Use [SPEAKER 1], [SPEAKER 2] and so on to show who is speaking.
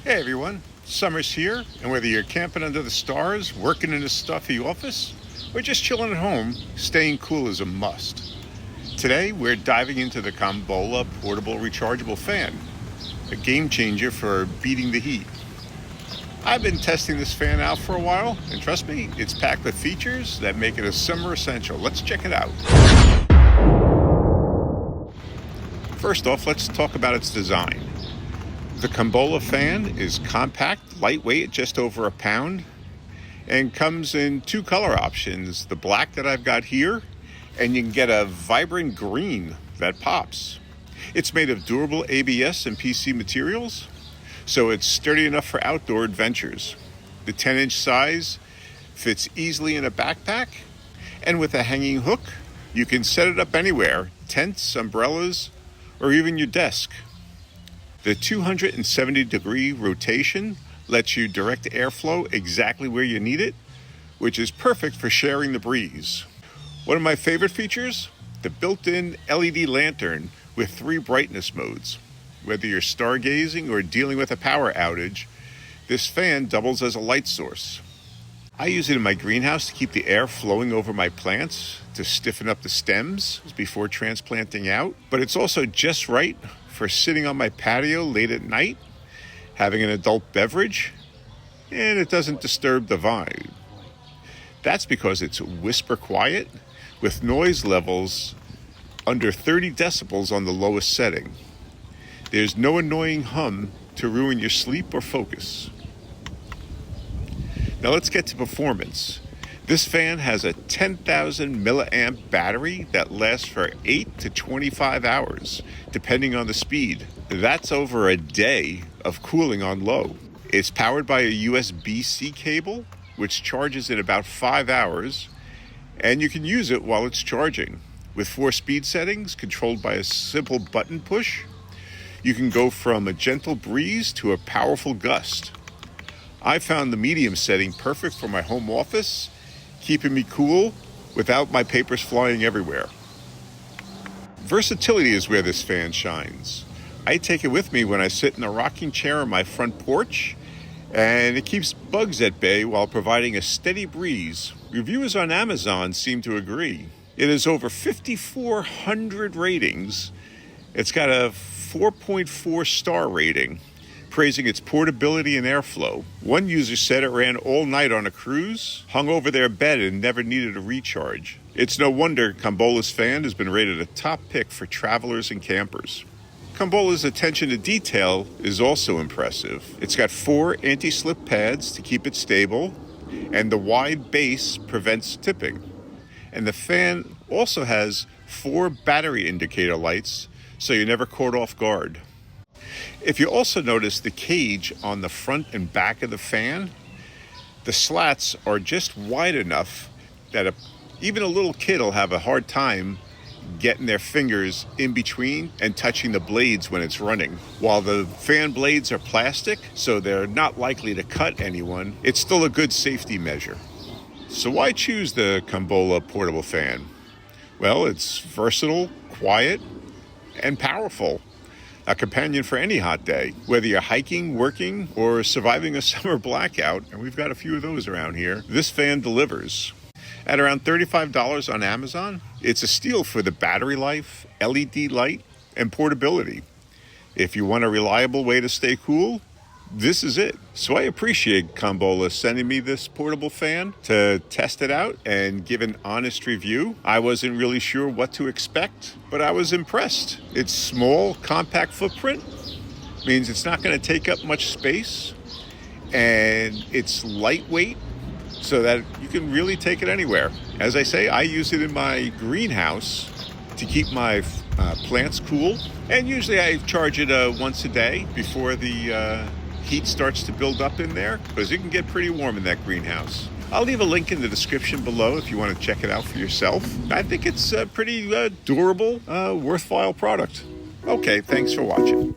[SPEAKER 1] Hey everyone, summer's here, and whether you're camping under the stars, working in a stuffy office, or just chilling at home, staying cool is a must. Today we're diving into the CONBOLA Portable Rechargeable Fan, a game changer for beating the heat. I've been testing this fan out for a while, and trust me, it's packed with features that make it a summer essential. Let's check it out. First off, let's talk about its design. The CONBOLA fan is compact, lightweight, just over a pound, and comes in two color options, the black that I've got here, and you can get a vibrant green that pops. It's made of durable ABS and PC materials, so it's sturdy enough for outdoor adventures. The 10-inch size fits easily in a backpack, and with a hanging hook, you can set it up anywhere, tents, umbrellas, or even your desk. The 270-degree rotation lets you direct airflow exactly where you need it, which is perfect for sharing the breeze. One of my favorite features, the built-in LED lantern with 3 brightness modes. Whether you're stargazing or dealing with a power outage, this fan doubles as a light source. I use it in my greenhouse to keep the air flowing over my plants to stiffen up the stems before transplanting out, but it's also just right for sitting on my patio late at night, having an adult beverage, and it doesn't disturb the vibe. That's because it's whisper quiet with noise levels under 30 decibels on the lowest setting. There's no annoying hum to ruin your sleep or focus. Now let's get to performance. This fan has a 10,000 milliamp battery that lasts for 8 to 25 hours, depending on the speed. That's over a day of cooling on low. It's powered by a USB-C cable, which charges in about 5 hours, and you can use it while it's charging. With 4 speed settings controlled by a simple button push, you can go from a gentle breeze to a powerful gust. I found the medium setting perfect for my home office, keeping me cool without my papers flying everywhere. Versatility is where this fan shines. I take it with me when I sit in a rocking chair on my front porch, and it keeps bugs at bay while providing a steady breeze. Reviewers on Amazon seem to agree. It has over 5,400 ratings. It's got a 4.4 star rating, praising its portability and airflow. One user said it ran all night on a cruise, hung over their bed, and never needed a recharge. It's no wonder CONBOLA's fan has been rated a top pick for travelers and campers. CONBOLA's attention to detail is also impressive. It's got 4 anti-slip pads to keep it stable, and the wide base prevents tipping. And the fan also has 4 battery indicator lights, so you're never caught off guard. If you also notice the cage on the front and back of the fan, the slats are just wide enough that even a little kid will have a hard time getting their fingers in between and touching the blades when it's running. While the fan blades are plastic, so they're not likely to cut anyone, it's still a good safety measure. So why choose the CONBOLA portable fan? Well, it's versatile, quiet, and powerful. A companion for any hot day, whether you're hiking, working, or surviving a summer blackout, and we've got a few of those around here, this fan delivers. At around $35 on Amazon, it's a steal for the battery life, LED light, and portability. If you want a reliable way to stay cool, this is it. So I appreciate CONBOLA sending me this portable fan to test it out and give an honest review. I wasn't really sure what to expect, but I was impressed. Its small, compact footprint means it's not going to take up much space, and it's lightweight so that you can really take it anywhere. As I say, I use it in my greenhouse to keep my plants cool, and usually I charge it once a day before the heat starts to build up in there, because it can get pretty warm in that greenhouse. I'll leave a link in the description below if you want to check it out for yourself. I think it's a pretty durable, worthwhile product. Okay, thanks for watching.